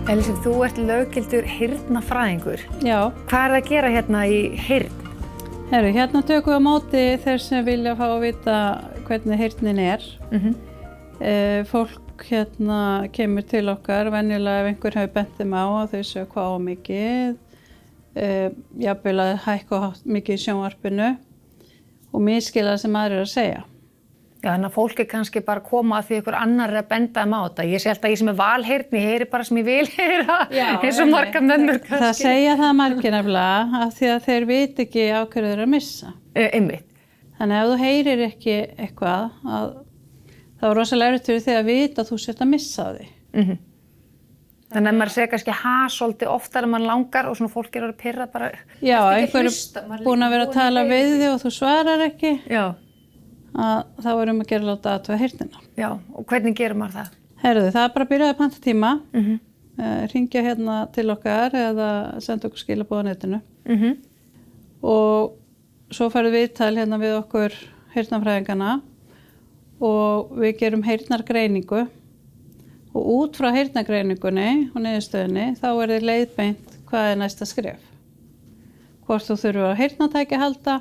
Elisabeth, þú ert löggildur heyrnarfræðingur. Já. Hvað það að gera hérna í heyrn? Hérna tökum við á móti þeir sem vilja fá að vita hvernig heyrnin er. Fólk hérna kemur til okkar, venjulega ef einhver hefur bent þeim á að þau séu hvað á mikið, jafnvel að hækka mikið í sjónvarpinu og misskilja það sem aðrir eru að segja. Já, þannig að fólk kannski bara að koma að því einhver annar er að benda þeim á þetta. Ég sé alltaf ég sem er valheyrn, ég heyri bara sem ég vil heyra, eins og margar mömmur kannski. Það segja það margir nefnilega af því að þeir viti ekki á hverju þeir eru að missa. Einmitt. Þannig ef þú heyrir ekki eitthvað, þá er rosalega erfitt fyrir þig að vita að þú sért að missa því. Þannig að maður segir kannski svolítið oftar en maður langar og svona fólk er að pirra bara. Já, einhver er búin að vera að tala við þig og þú svarar ekki. Já. Þá erum að gera láta athuga heyrnina. Já, og hvernig gerir maður það? Það er bara að byrja að panta tíma, hringja hérna til okkar eða senda okkur skilaboð á netinu. Og svo farið viðtal hérna við okkur heyrnarfræðingana og við gerum heyrnargreiningu og út frá heyrnargreiningunni og niðurstöðunni þá er þið leiðbeint hvað er næsta skref. Hvort þú þurfur á heyrnartæki að halda,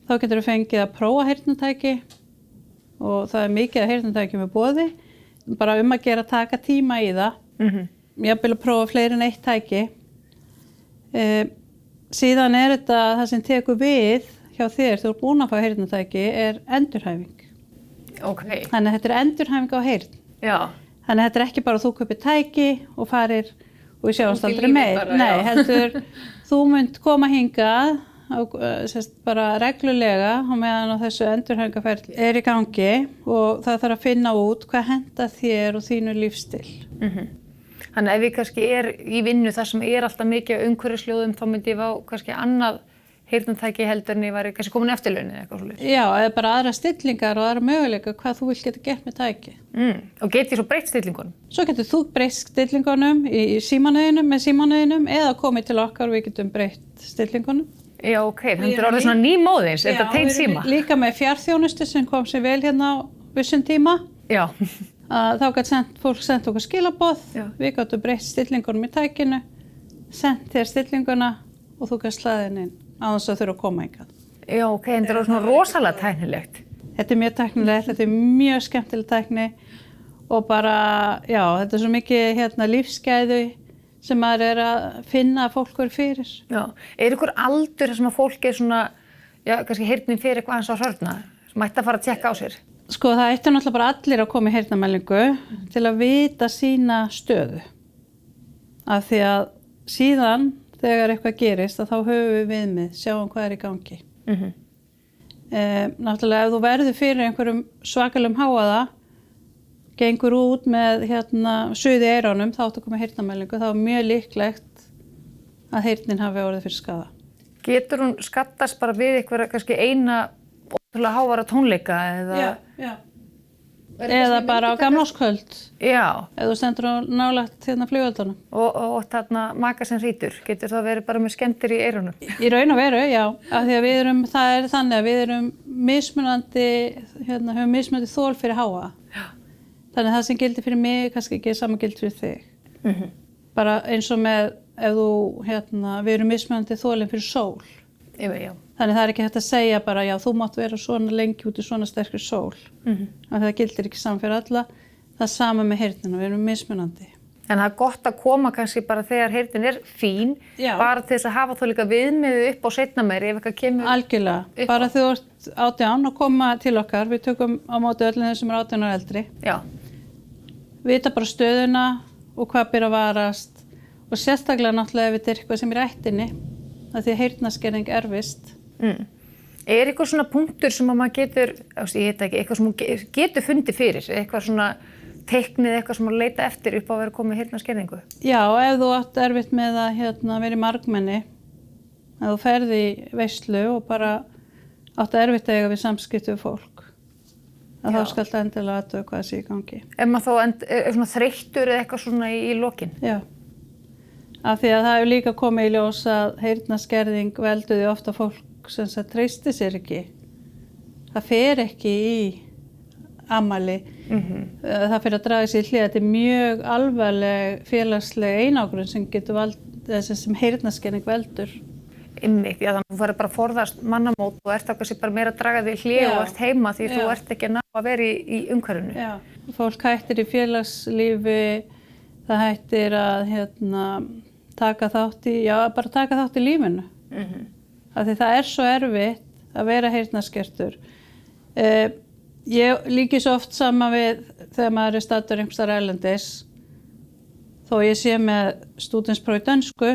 þá getur þú fengið að prófa heyrnartæki og það er mikið að heyrnartækjum í boði, bara að gera að taka tíma í það. Jafnvel að prófa fleiri en eitt tæki. Síðan er þetta það sem tekur við hjá þér, þú ert búin að fá heyrnartæki, er endurhæfing. Okay. Þannig að þetta er endurhæfing á heyrn. Já. Þannig að þetta er ekki bara að þú kaupir tæki og farir og við sjáumst aldrei meir. Nei, heldur þú munt koma hingað bara reglulega á meðan á þessu endurhæfingarferli er í gangi og það þarf að finna út hvað henta þér og þínu lífsstíl. Þannig ef ég kannski er í vinnu þar sem er alltaf mikið umhverfisljóðum þá myndi ég fá kannski annað heyrnartæki heldur en ég væri kannski komin eftirlaun eða eitthvað svoleiðis. Já, eða bara aðra stillingar og aðra möguleika hvað þú vilt geta gert með tæki. Og get ég svo breytt stillingunum? Svo getur þú breytt stillingunum í símanauðinum með símanauðinum eða komið til okkar og við getum breytt stillingunum. Já, þannig er orðið svona nýmóðins, er þetta tengt síma? Líka með fjarþjónustu sem kom sér vel hérna á vissum tíma. Já. Þá gat fólk sendt okkur skilaboð, við gátum breytt stillingunum í tækinu, sendt þér stillinguna og þú gast hlaðið inn á þess að þurfa að koma hingað. Já, þetta er svona rosalega tæknilegt. Þetta er mjög tæknilegt, þetta er mjög skemmtileg tækni og bara, þetta er svo mikið lífsgæði sem maður er að finna að fólk er fyrir. Já, er ykkur aldur sem að fólk er svona, kannski heyrnin fyrir eitthvað aðeins á hrörna, sem ætti að fara að tjekka á sér? Sko, það ætti náttúrulega bara allir að koma í heyrnarmælingu til að vita sína stöðu. Af því að síðan, þegar eitthvað gerist, þá höfum við viðmið, sjáum hvað er í gangi. Náttúrulega, ef þú verður fyrir einhverjum svakalegum hávaða, gengur út með suð í eyrunum, þá áttu að koma heyrnarmælingu, þá er mjög líklegt að heyrnin hafi orðið fyrir skaða. Getur hún skaddast bara við einhverja kannski eina ótrúlega hávara tónleika eða? Já. Eða bara á gamlárskvöld. Já. Eða þú stendur á nálægt flugvöldunum. Og þarna maka sem hrýtur, getur það verið bara með skemmdir í eyrunum? Í raun og veru, já. Af því að það er þannig að við erum mismunandi, höfum mismunandi þol fyrir hávaða. Þannig að það sem gildir fyrir mig kannski ekki sama gildir fyrir þig. Bara eins og með ef við erum mismunandi þolin fyrir sól. Já. Þannig það er ekki hægt að segja bara þú mátt vera svona lengi út í svona sterkri sól. Það gildir ekki saman fyrir alla. Það er sama með heyrnina, við erum mismunandi. En það er gott að koma kannski bara þegar heyrnin er fín, bara til þess að hafa þá líka viðmiðið upp á seinna meiri ef eitthvað kemur. Algjörlega, bara þú ert 18 og koma til okkar, við tökum á móti öllum þeim sem er 18 ára eldri. Já. Vita bara stöðuna og hvað byrja að varast og sérstaklega náttúrulega ef þetta er eitthvað sem er í ættinni, af því að heyrnarskerðing erfist. Er eitthvað svona punktur sem að maður getur, eitthvað sem getur fundið fyrir, eitthvað svona teiknið, eitthvað sem að leita eftir upp á að vera komið heyrnarskerðingu? Já, ef þú átt erfitt með að vera í margmenni, ef þú ferð í veislu og bara átt erfitt að eiga við samskipti við fólk, þá skal það endilega aðtöku hvað sé í gangi. Ef maður þá er svona þreyttur eða eitthvað svona í lokin? Já. Af því að það hefur líka komið í ljós að heyrnarskerðing velduði ofta fólk sem treysti sér ekki. Það fer ekki í afmæli það fyrir að draga sér í hlið. Þetta mjög alvarleg félagsleg einangrun sem getur sem heyrnarskerðing veldur. Einmitt, já, þannig að þú verður bara að forðast mannamót og ert þá kannski bara meira að draga þig í hlið og ert heima því þú ert ekki að ná að vera í umhverfinu. Já, fólk hættir í félagslífi, það hættir að taka þátt í lífinu. Af því það svo erfitt að vera heyrnarskertur. Ég líki svo oft saman við þegar maður staddur einhvers staðar erlendis, þó ég sé með stúdentspróf í dönsku,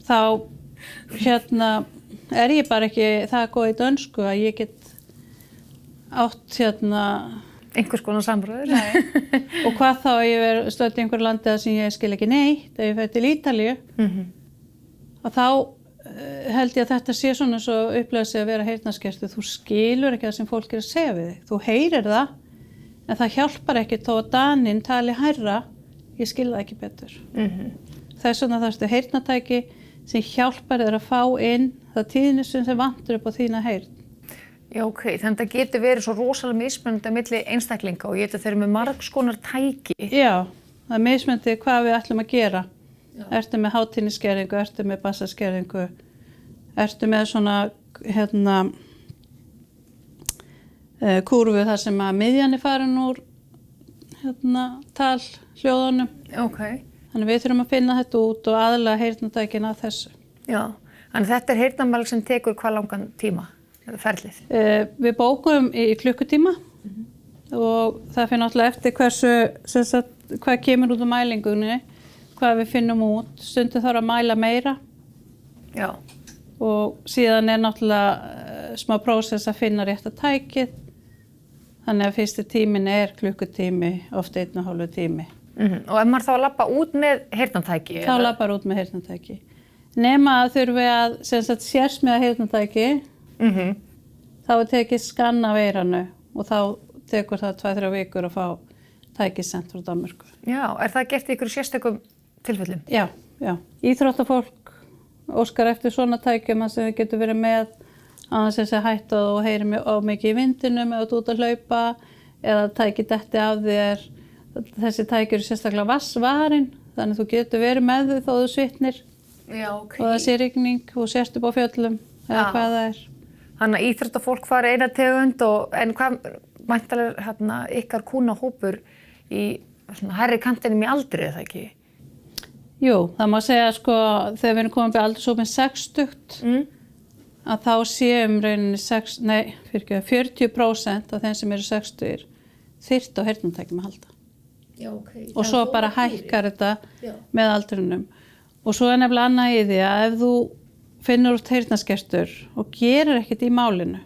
þá ég bara ekki það góð í dönsku að ég get átt einhvers konar samræður. Og hvað þá ég verið stödd í einhverju landi sem ég skil ekki neitt, ef ég fer til Ítalíu, og þá held ég að þetta sé svona svo upplega sig að vera heyrnarskertur. Þú skilur ekki það sem fólk að segja við þig. Þú heyrir það, en það hjálpar ekki þó að Daninn tali hærra, ég skil það ekki betur. Þess vegna þarftu heyrnartæki sem hjálpar þér að fá inn það tíðnisum sem vantur upp á þína heyrn. Já, ok, þannig að það getur verið svo rosalega mismunandi á milli einstaklinga og ég þeir eru með margs konar tæki. Já, það er mismunandi hvað við ætlum að gera. Ertu með hátíðniskerðingu, ertu með bassaskerðingu, ertu með svona kúrfu þar sem að miðjan er farin úr talhljóðunum. Ok. Þannig við þurfum að finna þetta út og aðlaga heyrnartækin að þessu. Já, þannig þetta er heyrnarmæli sem tekur hvað langan tíma, ferlið? Við bókum í klukkutíma og það fyrir náttúrulega eftir hvað kemur út á mælingunni, hvað við finnum út. Stundum þarf að mæla meira. Já. Og síðan er náttúrulega smá prósess að finna rétta tækið. Þannig að fyrsti tíminn er klukkutími, oft 1,5 tími. Og ef maður þá að labba út með heyrnartæki? Þá labbar út með heyrnartæki. Nema að þurfi að sérsmíða heyrnartæki, þá er tekið skann af eyranu og þá tekur það 2-3 vikur að fá tækið sent frá Danmörku. Já, er það gert í ykkur sérstökum tilfellum? Já. Íþróttafólk óskar eftir svona tækjum sem þið getur verið með annars þessi hætta og heyri of mikið í vindinum eða út að hlaupa eða tækið detti af þér. Þessi tæki eru sérstaklega vassvarin, þannig að þú getur verið með þau þó þú svitnir. Já, ok. Og það sé rigning og sérst upp á fjöllum eða hvað það er. Þannig að íþróttafólk fari eina tegund en hvað væntanlega ykkar kúnahópur í hærri kantinum í aldri, eða ekki? Jú, það má segja þegar við erum komin upp í aldurshópinn 60, að þá séum rauninni 40% af þeim sem eru 60 þyrftu á heyrnartækjum að halda. Já, okay. Og svo bara hækkar þetta með aldrinum. Og svo er nefnilega annað í því að ef þú finnur út heyrnarskertur og gerir ekkert í málinu,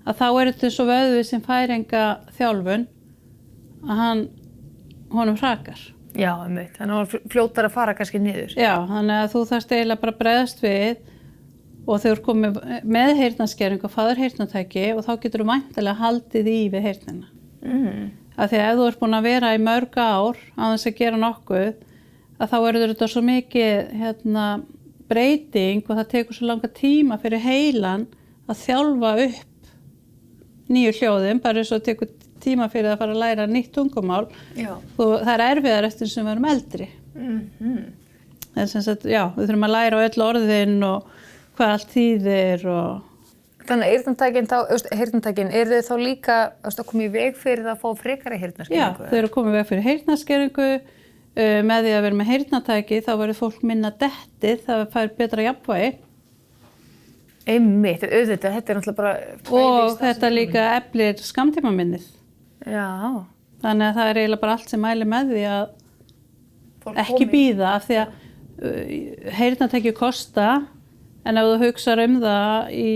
að þá er þetta svo vöðvi sem fær enga þjálfun að honum hrakar. Já, þannig að hann fljótar að fara kannski niður. Já, þannig að þú þarft eiginlega bara að bregðast við og þau eru komið með heyrnarskerðingu og fáður heyrnartæki og þá getur þú væntanlega haldið í við heyrnina. Af því að ef þú ert búin að vera í mörg ár á þess að gera nokkuð, að þá eru þetta svo mikið breyting og það tekur svo langa tíma fyrir heilan að þjálfa upp nýju hljóðum, bara eins og tekur tíma fyrir að fara að læra nýtt tungumál. Og það er erfiðar eftir sem við erum eldri. En við þurfum að læra á öll orðin og hvað allt þýðir og... Þannig að heyrnartækin, eru þau þá líka að koma í veg fyrir það að fá frekari heyrnarskerðingu? Já, þau eru að koma í veg fyrir heyrnarskerðingu. Með því að vera með heyrnartæki þá verður fólk minna dettið, það fær betra jafnvægi. Einmitt, þetta er náttúrulega bara... Og þetta líka eflir skammtímaminnið. Já. Þannig að það er eiginlega bara allt sem mælir með því að ekki bíða af því að heyrnartæki kosta, en ef þú hugsar það í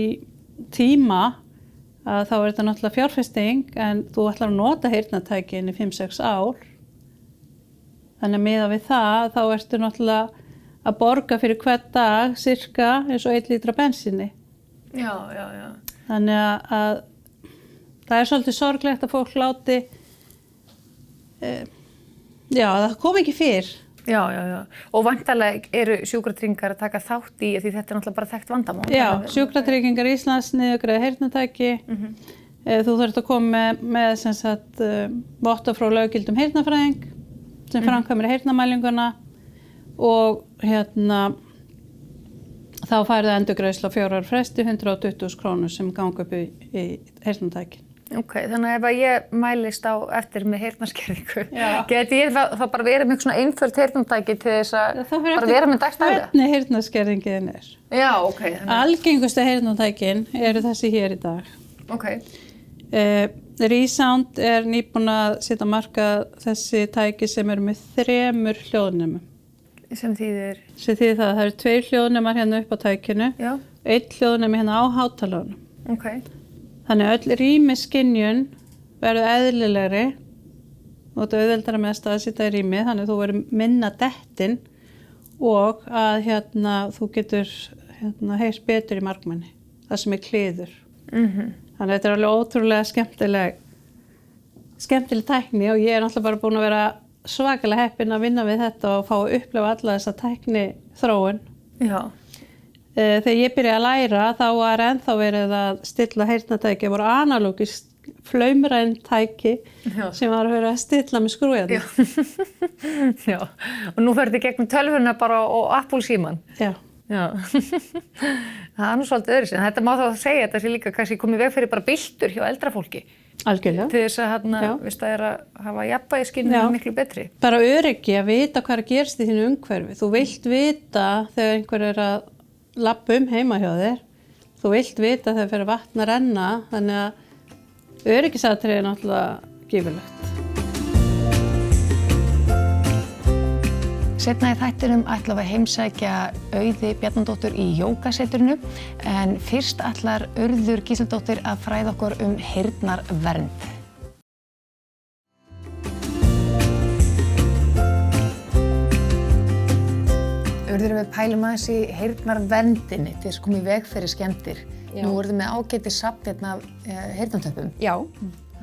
tíma þá er þetta náttúrulega fjárfesting en þú ætlar að nota heyrnartækin í 5-6 ár. Þannig að miðað við það þá ertu náttúrulega að borga fyrir hvern dag cirka eins og 1 lítra bensíni. Já. Þannig að það er svolítið sorglegt að fólk láti, það kom ekki fyrr. Já. Og væntanlega eru sjúkratryggingar að taka þátt í því þetta er náttúrulega bara þekkt vandamál. Já, sjúkratryggingar Íslands niðurgreiða heyrnartæki. Þú þarft að koma með sem sagt votta frá löggildum heyrnarfræðing sem framkvæmir heyrnarmælinguna og þá færðu endurgreiðslu á 4 ára fresti 120.000 krónur sem ganga upp í heyrnartækin. Ok, þannig að ef ég mælist á eftir með heyrnarskerðingu, geti ég þá bara verið með svona einföld heyrnartæki til þess að bara vera með dagstæðlega? Hvernig heyrnarskerðingin er. Já, ok. Algengustu heyrnartækin eru þessi hér í dag. Ok. ReSound er nýbúin að setja á markað þessi tæki sem eru með 3 hljóðnemum. Sem þýðir? Sem þýðir það eru 2 hljóðnemar hérna upp á tækinu, Já. 1 hljóðnemi hérna á hátalaranum. Ok. Þannig að öll rýmisskynjun verður eðlilegri og þetta auðveldara með að staðsetja í rými, þannig að þú verður minna dettin og að þú getur heyrt betur í margmenni, það sem er kliður. Þannig að þetta er alveg ótrúlega skemmtileg tækni og ég er náttúrulega bara búin að vera svakalega heppin að vinna við þetta og fá að upplifa alla þessa tækni þróun. Já. Þegar ég byrjaði að læra þá var ennþá verið að stilla heyrnartæki, voru analógist flaumræn tæki sem var verið að stilla með skrújarnar. Já, og nú ferði gegnum tölvuna bara og Apple síman. Já. Já, það er nú svolítið öðru sinni. Þetta má þá segja, þetta sé líka kannski komið veg fyrir bara byltur hjá eldra fólki. Algjörlega. Til þess að viðst að hafa jafnvægisskynjun miklu betri. Bara öryggi að vita hvað er að gerast í þínu umhverfi. Þú vilt vita þegar einhver er að labba heima hjá þér. Þú vilt vita þegar fyrir vatn að renna, þannig að öryggisatriði er náttúrulega gífurlegt. Seinna í þættinum ætlum við að heimsækja Auði Bjarnadóttur í jógasetrinu en fyrst ætlar Urður Gísladóttir að fræða okkur heyrnarvernd. Urður, við pælum aðeins í heyrnarverndinni til þess að koma í veg fyrir skemmdir. Nú voruð þið með ágæti safn af heyrnartöppum. Já,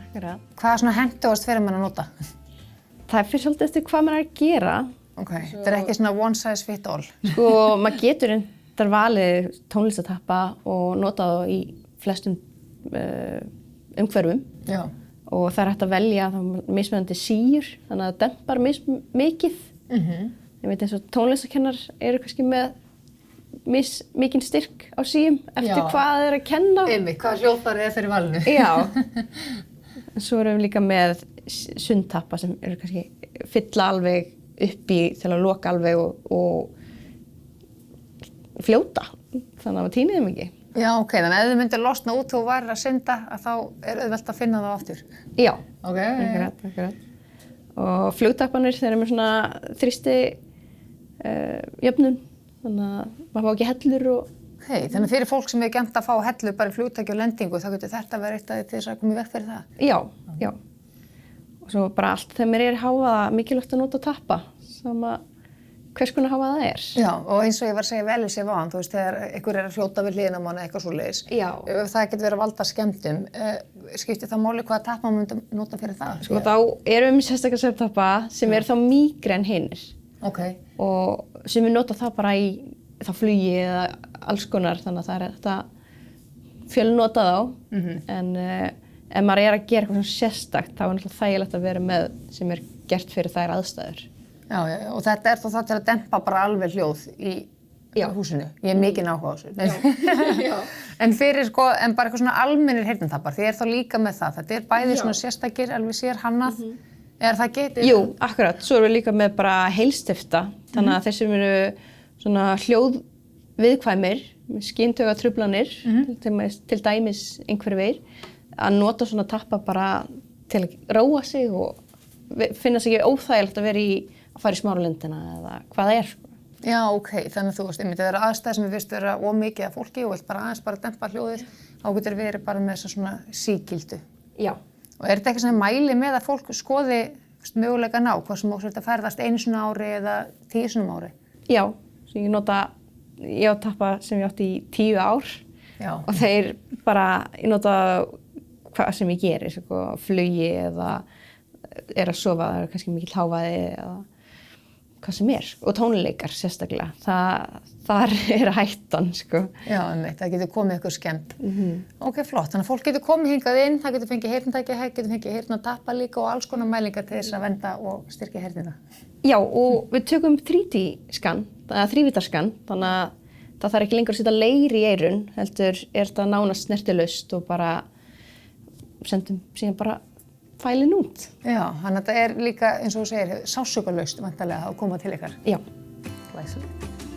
akkurat. Hvað svona hentugast fyrir mann að nota? Það fyrir svolítið eftir hvað maður er að gera. Ok, þetta er ekki svona one size fit all. Sko, maður getur reyndar valið tónlistatappa og nota þá í flestum umhverfum. Já. Og það er hægt að velja mismunandi síur, þannig að það dempar mikið. Ég veit eins og tónlistakennar eru kannski með mikinn styrk á síum eftir hvað þeir eru að kenna. Einmitt, hvað hljóðfæri er fyrir valinu. Já. Svo erum við líka með sundtappa sem eru kannski fylla alveg upp í til að loka alveg og fljóta, þannig að það týnir þeim ekki. Já, ok, þannig að ef þið myndir losna út og væri að synda, þá er auðvelt að finna það aftur. Já, ok, akkurat. Og flugtappanir, þeir eru með svona þrýsti jöfnun, þannig að maður fá ekki hellur og... Ok, þannig fyrir fólk sem er gæmt að fá hellur bara í flugtaki og lendingu, þá getur þetta verið eitt af því til þess að koma í veg fyrir það? Já. Og svo bara allt þegar mér er hávaða mikilvægt að nota tappa, sama hvers konar hávaða það er. Já, og eins og ég var að segja vel í sér vaðan, þú veist, þegar einhver er að fljóta við hliðina á manni eitthvað svoleiðis. Já. Ef það getur verið að valda skemmdum, skiptir það máli hvaða tappa maður myndi nota fyrir það? Sko, þá erum við með sérstaklega svefntappa sem eru þá mýkri en hinnir. Ok. Og sem við nota það bara í þá flugi eða alls konar, þannig að það er þetta fjölnota þá. En ef maður er að gera eitthvað svona sérstakt, þá er náttúrulega þægilegt að vera með sem er gert fyrir þær aðstæður. Já, og þetta er þá það til að dempa bara alveg hljóð í húsinu. Ég er mikið áhuga á þessu. Já. En fyrir en bara eitthvað svona almennir heyrnartappar, þið er þá líka með það. Þetta er bæði svona sérstakir, alveg sér hannað. Er það getið? Jú, akkurat. Svo erum við líka með bara heilstifta, þannig að þessum eru svona hljóðviðkvæmir, skyntaugatruflanir, til dæmis einhverjir að nota svona tappa bara til að róa sig og finna sig ekki óþægilegt að vera að fara í smáralindina eða hvað það er. Já, ok, þannig að þú veist, það eru aðstæði sem við fyrst vera ómikið af fólki og vilt bara aðeins bara dempa hljóðið, þá getur verið bara með þessa svona sígildu. Já. Og er þetta eitthvað sem mæli með að fólk skoði möguleika ná, hvað sem ósvöld að ferðast 1 sinni á ári eða 10 sinnum á ári? Já, svo ég á tappa sem ég átti í 10 ár. Já. Og þeir bara, ég nota hvað sem ég gerir, flugi eða er að sofa, það er kannski mikill hávaði eða hvað sem og tónleikar sérstaklega, þar hættan, sko. Já, það getur komið ykkur skemmt. Ok, flott, þannig að fólk getur komið hingað inn, það getur fengið heyrnartæki, getur fengið heyrnartappa líka og alls konar mælingar til þess að vernda og styrkja heyrnina. Já, og við tökum 3D-skann, þrívíddarskann, þannig að það þarf ekki lengur að setja leir í eyrun, heldur þetta nánast snertilaust og bara sendum síðan bara fælinn út. Já, þannig að þetta líka, eins og þú segir, sársaukalaust væntanlega að koma til ykkar. Já. Glæsilegt.